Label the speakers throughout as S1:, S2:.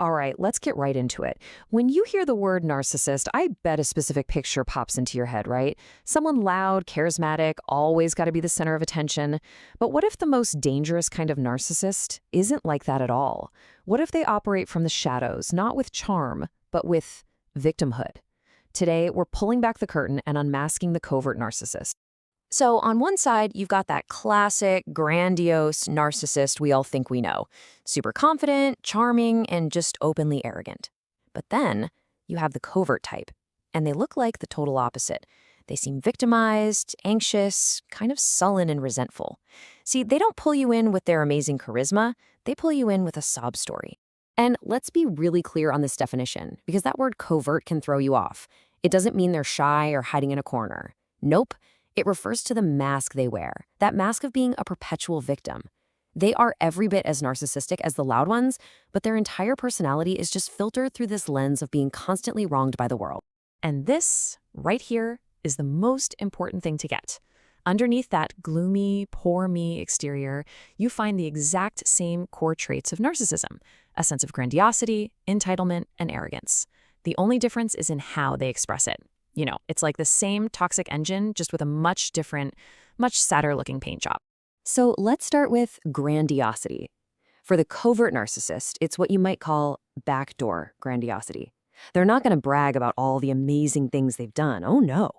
S1: All right, let's get right into it. When you hear the word narcissist, I bet a specific picture pops into your head, right? Someone loud, charismatic, always got to be the center of attention. But what if the most dangerous kind of narcissist isn't like that at all? What if they operate from the shadows, not with charm, but with victimhood? Today, we're pulling back the curtain and unmasking the covert narcissist. So, on one side, you've got that classic, grandiose narcissist we all think we know. Super confident, charming, and just openly arrogant. But then, you have the covert type, and they look like the total opposite. They seem victimized, anxious, kind of sullen and resentful. See, they don't pull you in with their amazing charisma, they pull you in with a sob story. And let's be really clear on this definition, because that word covert can throw you off. It doesn't mean they're shy or hiding in a corner. Nope. It refers to the mask they wear, that mask of being a perpetual victim. They are every bit as narcissistic as the loud ones, but their entire personality is just filtered through this lens of being constantly wronged by the world. And this, right here, is the most important thing to get. Underneath that gloomy, poor me exterior, you find the exact same core traits of narcissism, a sense of grandiosity, entitlement, and arrogance. The only difference is in how they express it. You know, it's like the same toxic engine, just with a much different, much sadder looking paint job. So let's start with grandiosity. For the covert narcissist, it's what you might call backdoor grandiosity. They're not going to brag about all the amazing things they've done. Oh no.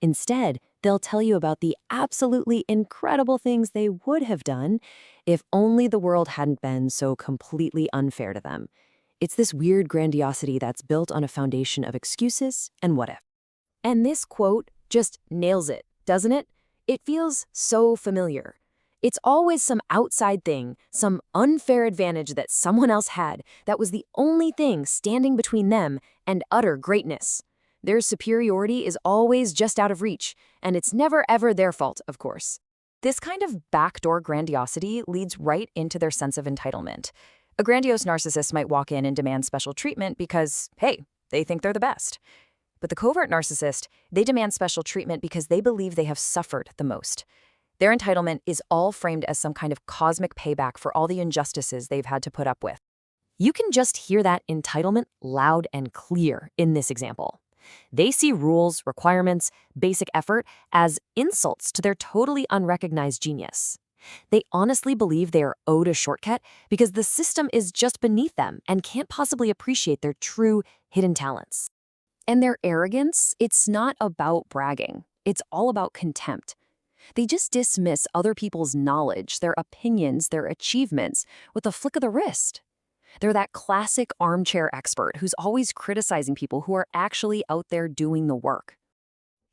S1: Instead, they'll tell you about the absolutely incredible things they would have done if only the world hadn't been so completely unfair to them. It's this weird grandiosity that's built on a foundation of excuses and what if. And this quote just nails it, doesn't it? It feels so familiar. It's always some outside thing, some unfair advantage that someone else had that was the only thing standing between them and utter greatness. Their superiority is always just out of reach, and it's never ever their fault, of course. This kind of backdoor grandiosity leads right into their sense of entitlement. A grandiose narcissist might walk in and demand special treatment because, hey, they think they're the best. But the covert narcissist, they demand special treatment because they believe they have suffered the most. Their entitlement is all framed as some kind of cosmic payback for all the injustices they've had to put up with. You can just hear that entitlement loud and clear in this example. They see rules, requirements, basic effort as insults to their totally unrecognized genius. They honestly believe they are owed a shortcut because the system is just beneath them and can't possibly appreciate their true hidden talents. And their arrogance, it's not about bragging. It's all about contempt. They just dismiss other people's knowledge, their opinions, their achievements with a flick of the wrist. They're that classic armchair expert who's always criticizing people who are actually out there doing the work.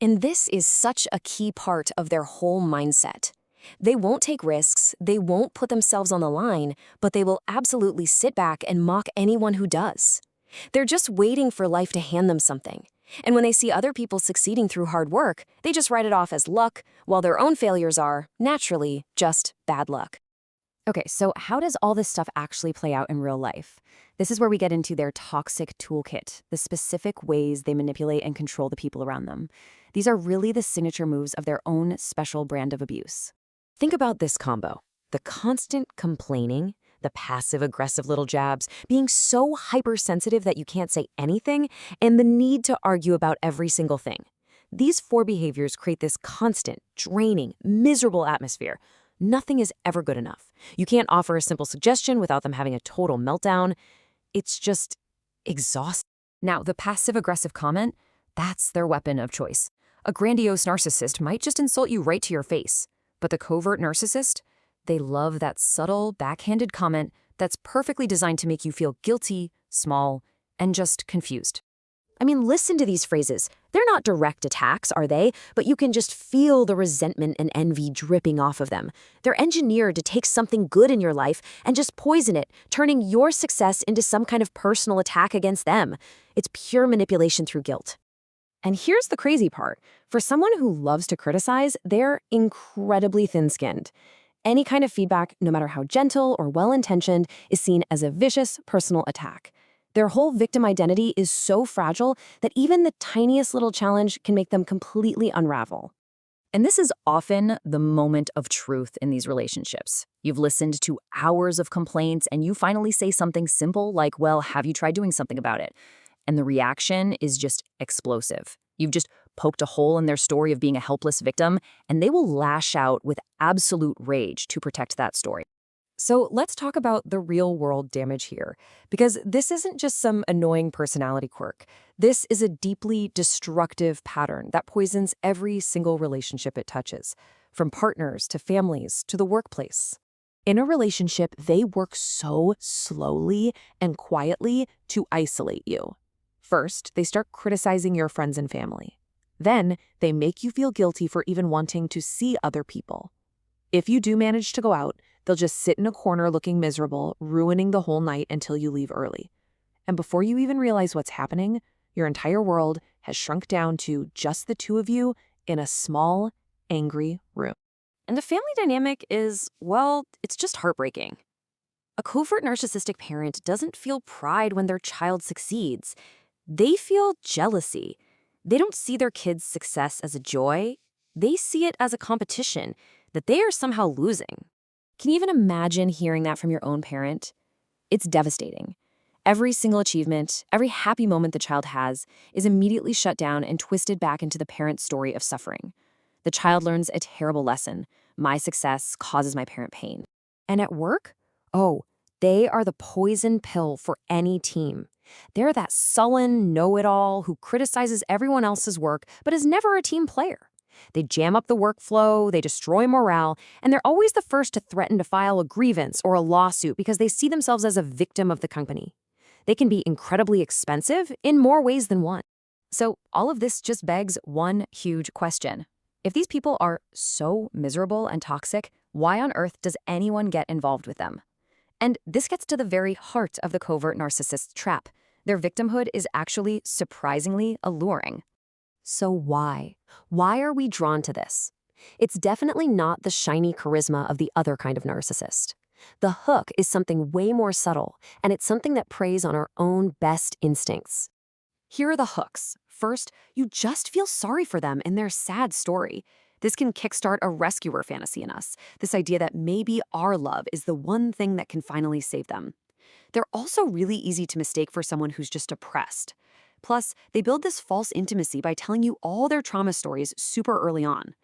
S1: And this is such a key part of their whole mindset. They won't take risks, they won't put themselves on the line, but they will absolutely sit back and mock anyone who does. They're just waiting for life to hand them something. And when they see other people succeeding through hard work, they just write it off as luck, while their own failures are, naturally, just bad luck. Okay, so how does all this stuff actually play out in real life? This is where we get into their toxic toolkit, the specific ways they manipulate and control the people around them. These are really the signature moves of their own special brand of abuse. Think about this combo: the constant complaining, the passive-aggressive little jabs, being so hypersensitive that you can't say anything, and the need to argue about every single thing. These four behaviors create this constant, draining, miserable atmosphere. Nothing is ever good enough. You can't offer a simple suggestion without them having a total meltdown. It's just exhausting. Now, the passive-aggressive comment, that's their weapon of choice. A grandiose narcissist might just insult you right to your face. But the covert narcissist, they love that subtle, backhanded comment that's perfectly designed to make you feel guilty, small, and just confused. I mean, listen to these phrases. They're not direct attacks, are they? But you can just feel the resentment and envy dripping off of them. They're engineered to take something good in your life and just poison it, turning your success into some kind of personal attack against them. It's pure manipulation through guilt. And here's the crazy part. For someone who loves to criticize, they're incredibly thin-skinned. Any kind of feedback, no matter how gentle or well-intentioned, is seen as a vicious personal attack. Their whole victim identity is so fragile that even the tiniest little challenge can make them completely unravel.
S2: And this is often the moment of truth in these relationships. You've listened to hours of complaints and you finally say something simple like, well, have you tried doing something about it? And the reaction is just explosive. You've just poked a hole in their story of being a helpless victim, and they will lash out with absolute rage to protect that story.
S1: So let's talk about the real-world damage here, because this isn't just some annoying personality quirk. This is a deeply destructive pattern that poisons every single relationship it touches, from partners to families to the workplace. In a relationship, they work so slowly and quietly to isolate you. First, they start criticizing your friends and family. Then, they make you feel guilty for even wanting to see other people. If you do manage to go out, they'll just sit in a corner looking miserable, ruining the whole night until you leave early. And before you even realize what's happening, your entire world has shrunk down to just the two of you in a small, angry room.
S2: And the family dynamic is, well, it's just heartbreaking. A covert narcissistic parent doesn't feel pride when their child succeeds. They feel jealousy. They don't see their kid's success as a joy. They see it as a competition that they are somehow losing. Can you even imagine hearing that from your own parent? It's devastating. Every single achievement, every happy moment the child has is immediately shut down and twisted back into the parent's story of suffering. The child learns a terrible lesson. My success causes my parent pain. And at work? Oh, they are the poison pill for any team. They're that sullen know-it-all who criticizes everyone else's work but is never a team player. They jam up the workflow, they destroy morale, and they're always the first to threaten to file a grievance or a lawsuit because they see themselves as a victim of the company. They can be incredibly expensive in more ways than one. So all of this just begs one huge question. If these people are so miserable and toxic, why on earth does anyone get involved with them? And this gets to the very heart of the covert narcissist trap. Their victimhood is actually surprisingly alluring. So why? Why are we drawn to this? It's definitely not the shiny charisma of the other kind of narcissist. The hook is something way more subtle, and it's something that preys on our own best instincts. Here are the hooks. First, you just feel sorry for them in their sad story. This can kickstart a rescuer fantasy in us, this idea that maybe our love is the one thing that can finally save them. They're also really easy to mistake for someone who's just oppressed. Plus, they build this false intimacy by telling you all their trauma stories super early on.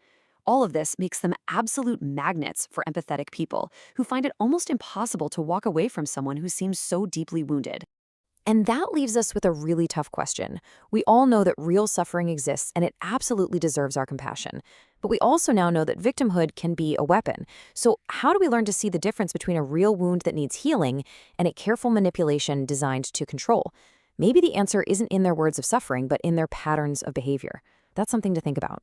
S2: All of this makes them absolute magnets for empathetic people who find it almost impossible to walk away from someone who seems so deeply wounded. And that leaves us with a really tough question. We all know that real suffering exists and it absolutely deserves our compassion. But we also now know that victimhood can be a weapon. So how do we learn to see the difference between a real wound that needs healing and a careful manipulation designed to control? Maybe the answer isn't in their words of suffering, but in their patterns of behavior. That's something to think about.